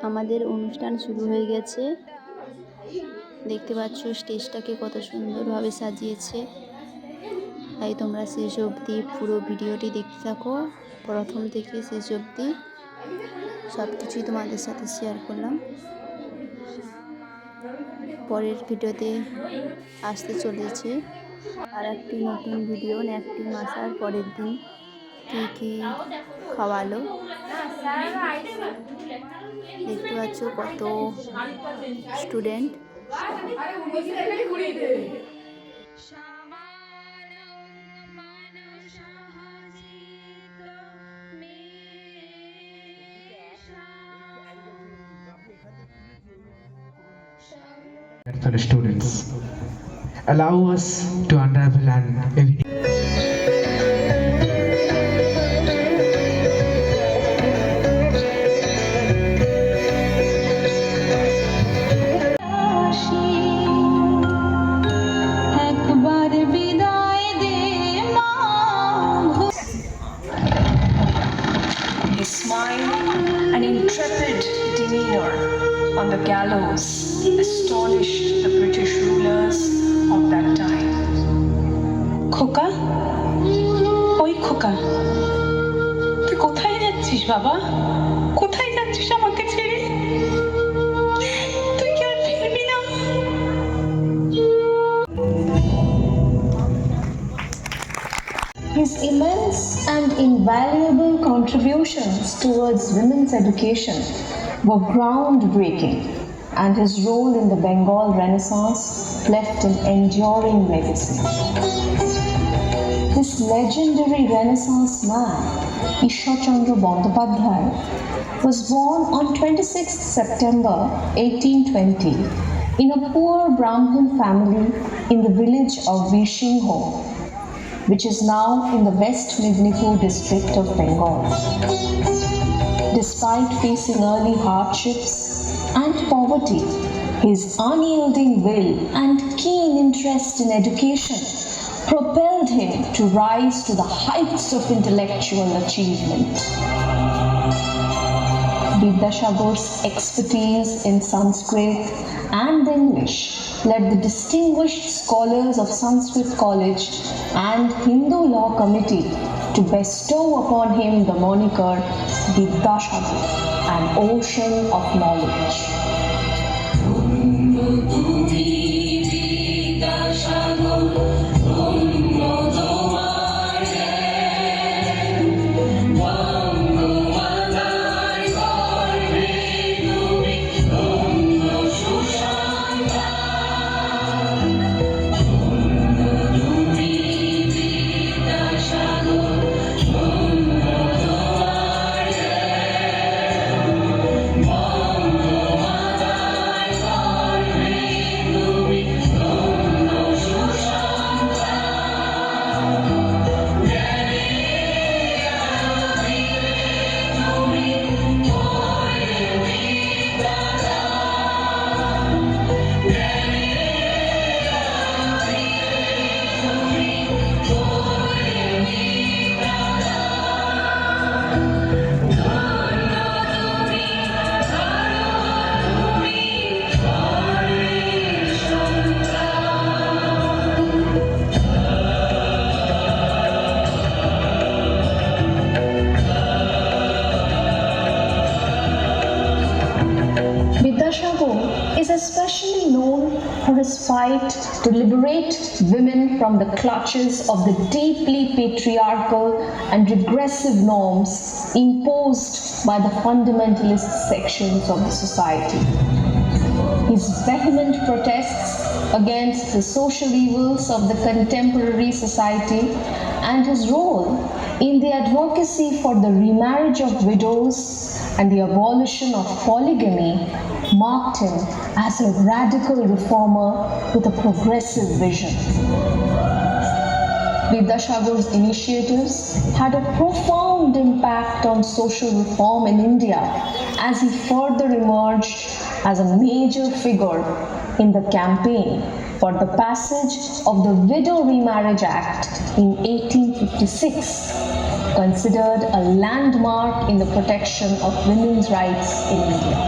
আমাদের অনুষ্ঠান শুরু হয়ে গেছে। দেখতে পাচ্ছ স্টেজটাকে কত সুন্দরভাবে সাজিয়েছে। তাই তোমরা শেষ অবধি পুরো ভিডিওটি দেখতে থাকো, প্রথম থেকে শেষ অবধি সব কিছুই তোমাদের সাথে শেয়ার করলাম। পরের ভিডিওতে আসতে চলেছে আর একটি নতুন ভিডিও, একটি মাসার পরের দিন কী কী খাওয়ালো। দেখতে পাচ্ছ কত student. Fellow students, allow us to unravel an His smile and intrepid demeanor on the gallows astonished the British rulers of that time. খোকা, ওই খোকা, তুই কোথায় যাচ্ছিস বাবা? কোথায় যাচ্ছিস আমাকে ছেড়ে? তুই কি আর ফিরবি না? His immense and invaluable contributions towards women's education were groundbreaking, and his role in the Bengal Renaissance left an enduring legacy. This legendary Renaissance man, Ishwar Chandra Bandyopadhyay, was born on 26th September 1820 in a poor Brahmin family in the village of Vishingho, which is now in the West Midnapur district of Bengal. Despite facing early hardships and poverty, his unyielding will and keen interest in education propelled him to rise to the heights of intellectual achievement. Vidyasagar's expertise in Sanskrit and English led the distinguished scholars of Sanskrit College and Hindu Law Committee to bestow upon him the moniker Vidyasagar, an ocean of knowledge. Vidyasagar is especially known for his fight to liberate women from the clutches of the deeply patriarchal and regressive norms imposed by the fundamentalist sections of the society. His vehement protests against the social evils of the contemporary society and his role in the advocacy for the remarriage of widows and the abolition of polygamy marked him as a radical reformer with a progressive vision. Vidyasagar's initiatives had a profound impact on social reform in India as he further emerged as a major figure in the campaign for the passage of the Widow Remarriage Act in 1856, considered a landmark in the protection of women's rights in India.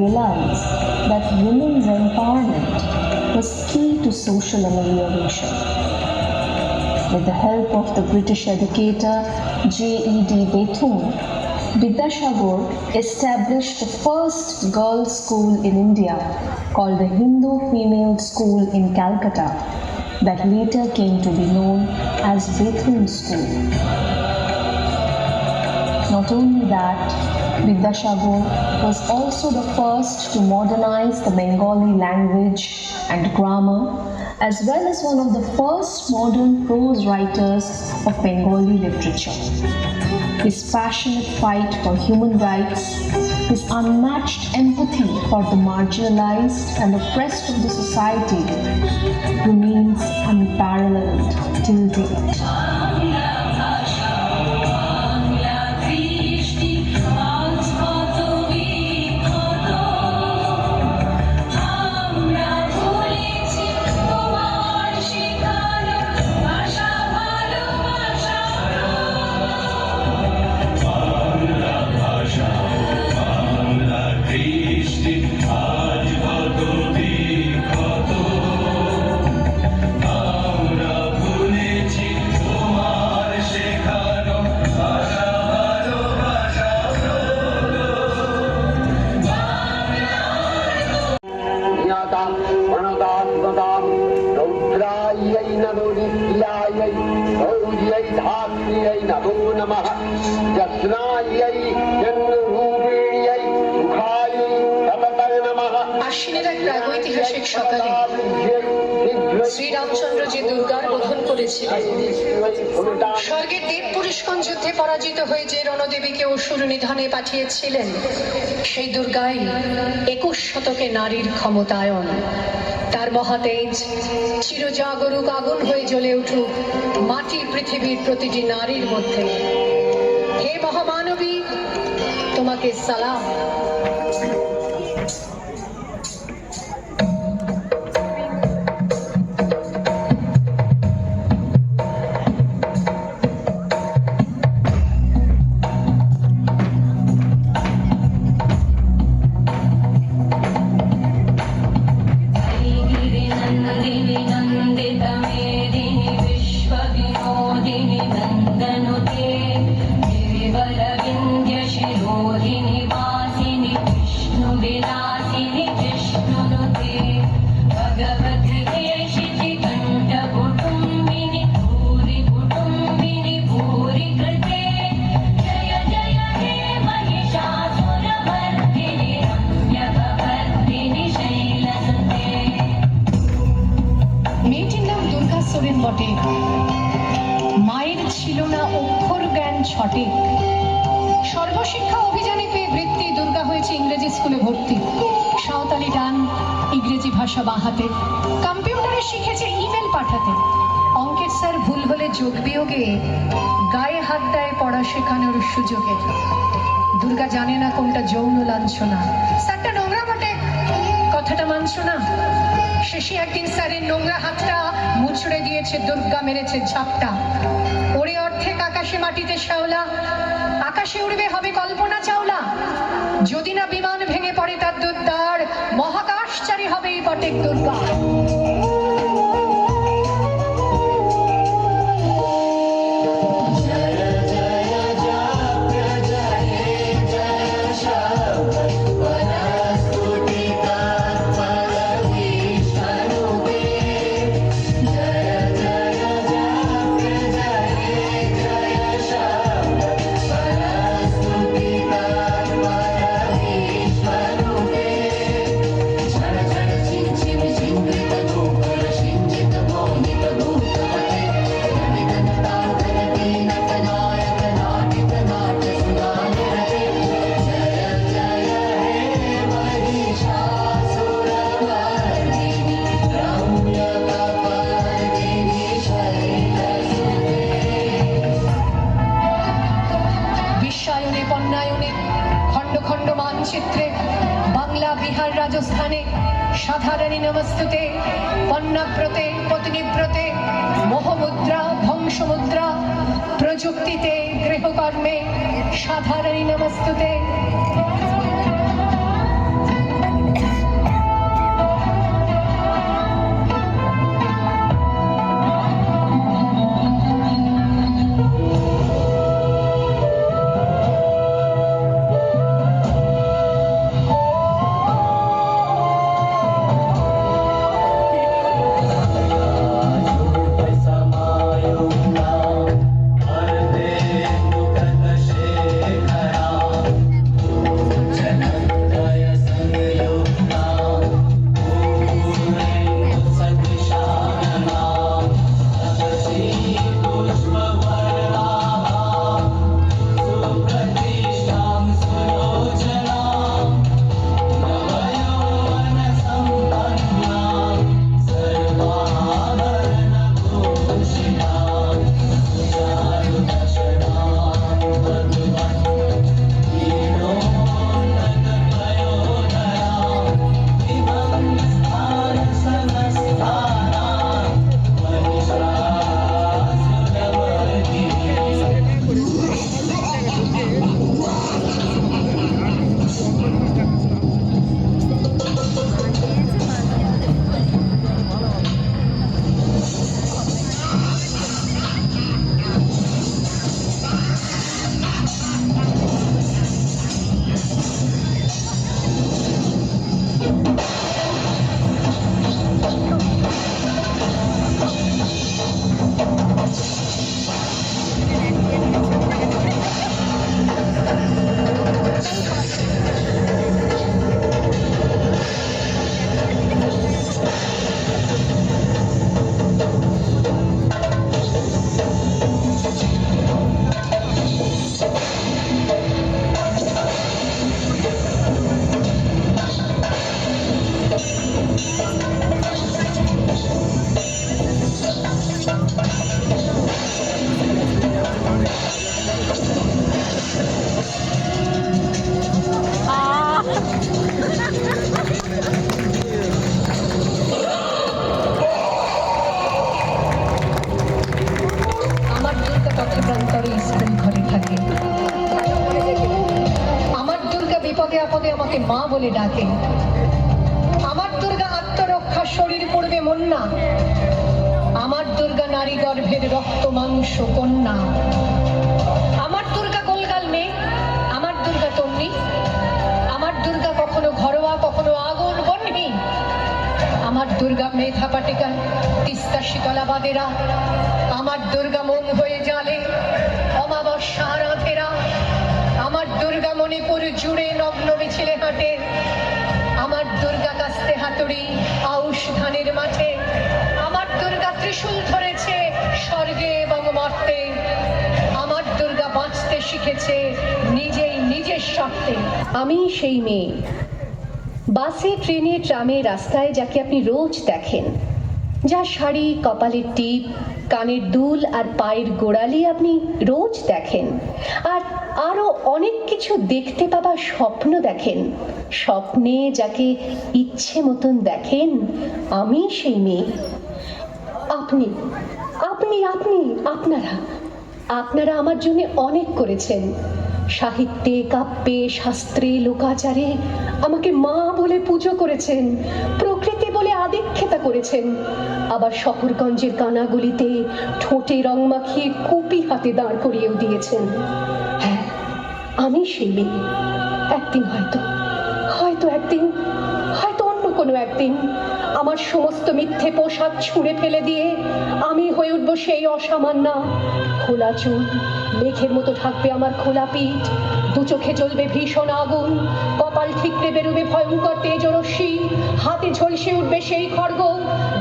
Realized that women's empowerment was key to social amelioration. With the help of the British educator J.E.D. Bethune, Vidyasagar established the first girls' school in India called the Hindu Female School in Calcutta that later came to be known as Bethune School. Not only that, Vidyasagar was also the first to modernize the Bengali language and grammar, as well as one of the first modern prose writers of Bengali literature. His passionate fight for human rights, his unmatched empathy for the marginalized and oppressed of the society remains unparalleled till date. আশ্বিনের এক প্রাগৈতিহাসিক সকালে শ্রীরামচন্দ্র যে দুর্গার বোধন করেছিলেন, স্বর্গের দেব পুরুষগণ যুদ্ধে পরাজিত হয়ে যে রণদেবীকে অসুর নিধনে পাঠিয়েছিলেন, সেই দুর্গাই 21 শতকে নারীর ক্ষমতায়ন। তার মহাতেজ চিরজাগরুক আগুন হয়ে জ্বলে উঠুক মাটি পৃথিবীর প্রতিটি নারীর মধ্যে। হে মহামানবী, তোমাকে সালাম। বটে, মায়ের ছিল না অক্ষর জ্ঞান সঠিক। সর্বশিক্ষা অভিযানে পেয়ে বৃত্তি দুর্গা হয়েছে ইংরেজি স্কুলে ভর্তি। সাঁওতালি গান, ইংরেজি ভাষা বাহাতে, কম্পিউটারে শিখেছে ইমেল পাঠাতে। অঙ্কের স্যার ভুল হলে যোগ বিয়োগে গায়ে হাত দেয় পড়া শেখানোর সুযোগে। দুর্গা জানে না কোনটা যৌন লাঞ্ছনা। স্যারটা নোংরা বটে, কথাটা মানছো না। শেষে একদিন স্যারের নোংরা হাতটা মুছড়ে দিয়েছে, দুর্গা মেরেছে ঝাপটা। ওরে অর্ধেক আকাশে মাটিতে শ্যাওলা, আকাশে উড়বে হবে কল্পনা চাওলা। যদি না বিমান ভেঙে পড়ে তার দুর্দার, মহাকাশচারী হবে এই বটে দুর্গা। স্থানে সাধারণী নমস্তুতে, পণ্যব্রতে, পত্নীব্রতে, মোহমুদ্রা, ধ্বংসমুদ্রা, প্রযুক্তিতে, গৃহকর্মে সাধারণী নমস্তুতে। আপদে আমাকে মা বলে ডাকে। আমার দুর্গা আত্মরক্ষা, শরীর পড়বে মন্না। আমার দুর্গা নারী গর্ভের রক্ত মাংস কন্যা। আমার দুর্গা গোলগাল মেয়ে, আমার দুর্গা তন্নি। আমার দুর্গা কখনো ঘরোয়া, কখনো আগুন বন্যি। আমার দুর্গা মেধা পাটিকার, তিস্তা শীতলাবাদেরা। আমার দুর্গা মন হয়ে জালে অমাবস্যা রাধেরা। আমার দুর্গা মণিপুর জুড়ে নগ্ন মিছিলে হাঁটে। আমার দুর্গা কাস্তে হাতুড়ি আউশ ধানের মাঠে। আমার দুর্গা ত্রিশূল ধরেছে স্বর্গে এবং মর্তে। আমার দুর্গা বাঁচতে শিখেছে নিজেই নিজের স্বার্থে। আমি সেই মেয়ে, বাসে, ট্রেনে, ট্রামে, রাস্তায় যাকে আপনি রোজ দেখেন, যার শাড়ি, কপালের টিপ, কানের দুল আর পায়ের গোড়ালি আপনি রোজ দেখেন। আর আরো অনেক কিছু দেখতে পাবার স্বপ্ন দেখেন। স্বপ্নে যাকে ইচ্ছে মতন দেখেন, আমি সেই মেয়ে। আপনি আপনি আপনি আপনারা আপনারা আমার জন্য অনেক করেছেন। সাহিত্যে, কাব্যে, শাস্ত্রে, লোকাচারে আমাকে মা বলে পুজো করেছেন, প্রকৃতি বলে আদিক্ষেতা করেছেন। আবার শহরগঞ্জের কানাগুলিতে ঠোঁটে রং মাখিয়ে কুপি হাতে দাঁড় করিয়েও দিয়েছেন। হ্যাঁ, আমি সেই মেয়ে। একদিন হয়তো একদিন, হয়তো অন্য কোনো একদিন আমার সমস্ত মিথ্যে পোশাক ছুঁড়ে ফেলে দিয়ে আমি হয়ে উঠবো সেই অসামান্যা। খোলা চুল, মেঘের মতো ঢাকবে আমার খোলা পিঠ, দু চোখে জ্বলবে ভীষণ আগুন, কপাল ঠিকরে বেরোবে ভয়ঙ্কর তেজরশ্মি, হাতে ঝলসে উঠবে সেই খড়গ,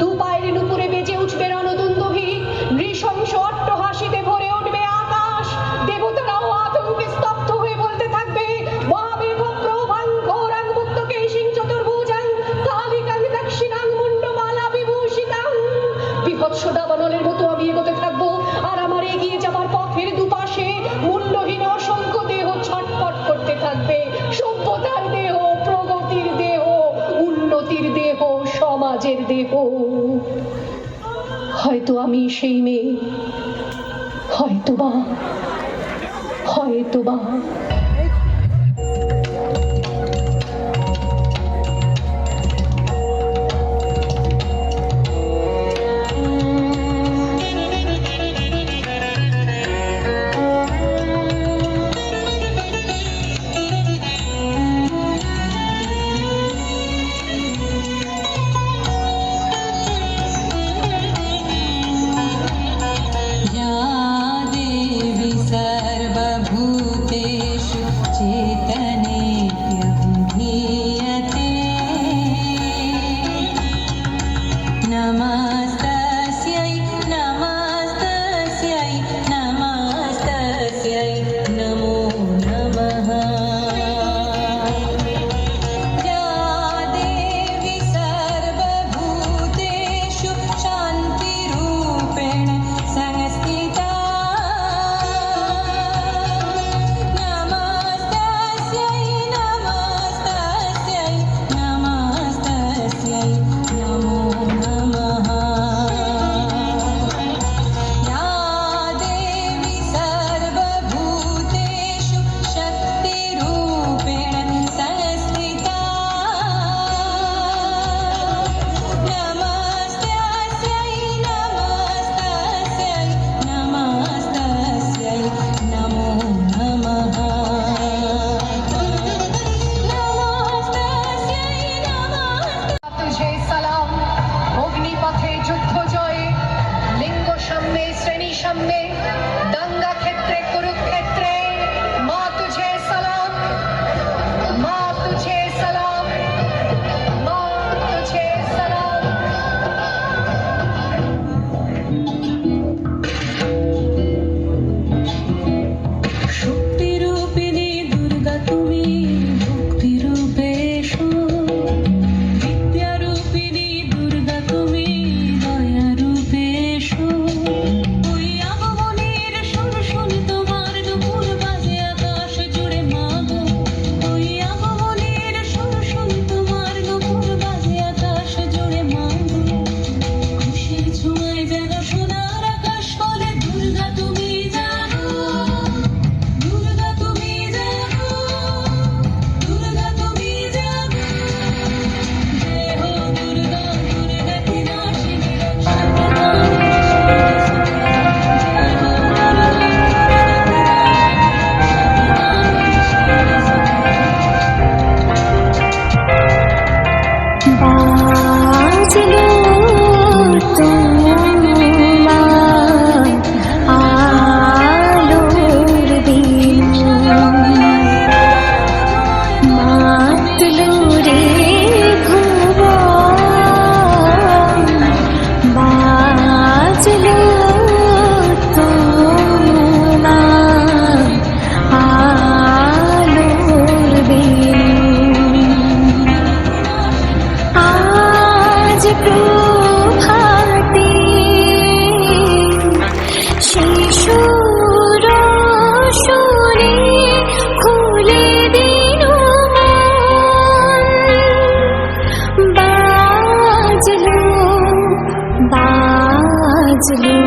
দু পায়ের নুপুরে বেজে উঠবে রণদুন্দুভি, নৃশংস অট্টহাসিতে ভরে উঠবে আকাশ। দেবতারাও আতঙ্কে স্তব্ধ হয়ে বলতে থাকবে, মহামেঘ প্রভাং ঘোরাং মুক্তকেশিং চতুর্ভুজাং কালিকাং দক্ষিণাং মুন্ডমালা বিভূষিতাং। বিভৎস দাবানলের মতো আমি এগোতে থাকবো, আর আমার এগিয়ে যাবার পথের দুপাশে মুন্ডহীন অসংখ্য দেহ ছটফট করতে থাকবে। সভ্যতার দেহ, প্রগতির দেহ, দেহ। হয়তো আমি সেই মেয়ে, হয়তোবা হয়তোবা सर्वभूतेषु चेतनेऽभिधीयते नमस्तस्यै नमस्तस्यै नमस्तस्यै नमो नमः या देवी सर्वभूतेषु शान्तिरूपेण संस्थिता तुझे सलाम। অগ্নিপথে যুদ্ধ জয়ে, লিঙ্গ সাম্যে শ্রেণী সাম্যে, দাঙ্গা ক্ষেত্রে কুরুক্ষেত্রে, মা তুঝে সালাম, মা তুঝে সালাম, মা তুঝে সালাম। শক্তিরূপিণী দুর্গা তুমি ভক্তিরূপে এসো বিদ্যারূপিণী দুর্গা তুমি দয়ারূপে এসো ওই আগমনের সুর শুনি তোমার নুপুর বাজে আকাশ জুড়ে মাগো ওই আগমনের সুর শুনি তোমার নুপুর বাজে আকাশ জুড়ে মাগো খুশির ছোঁয়ায় যেন সোনার আকাশ বলে দুর্গা তুমি জানো দুর্গা তুমি জানো দুর্গা তুমি জানো জয় হো দুর্গা দুর্গা কি নাশিনী রক্ষাপ্রদায়িনী বাজলো তোমার আলোর দিন মাতলো রে ভুবন বাজলো তোমার আলোর দিন আজ প্রভাতে শিশুর সুরে খুলে দিল মন বাজলো বাজলো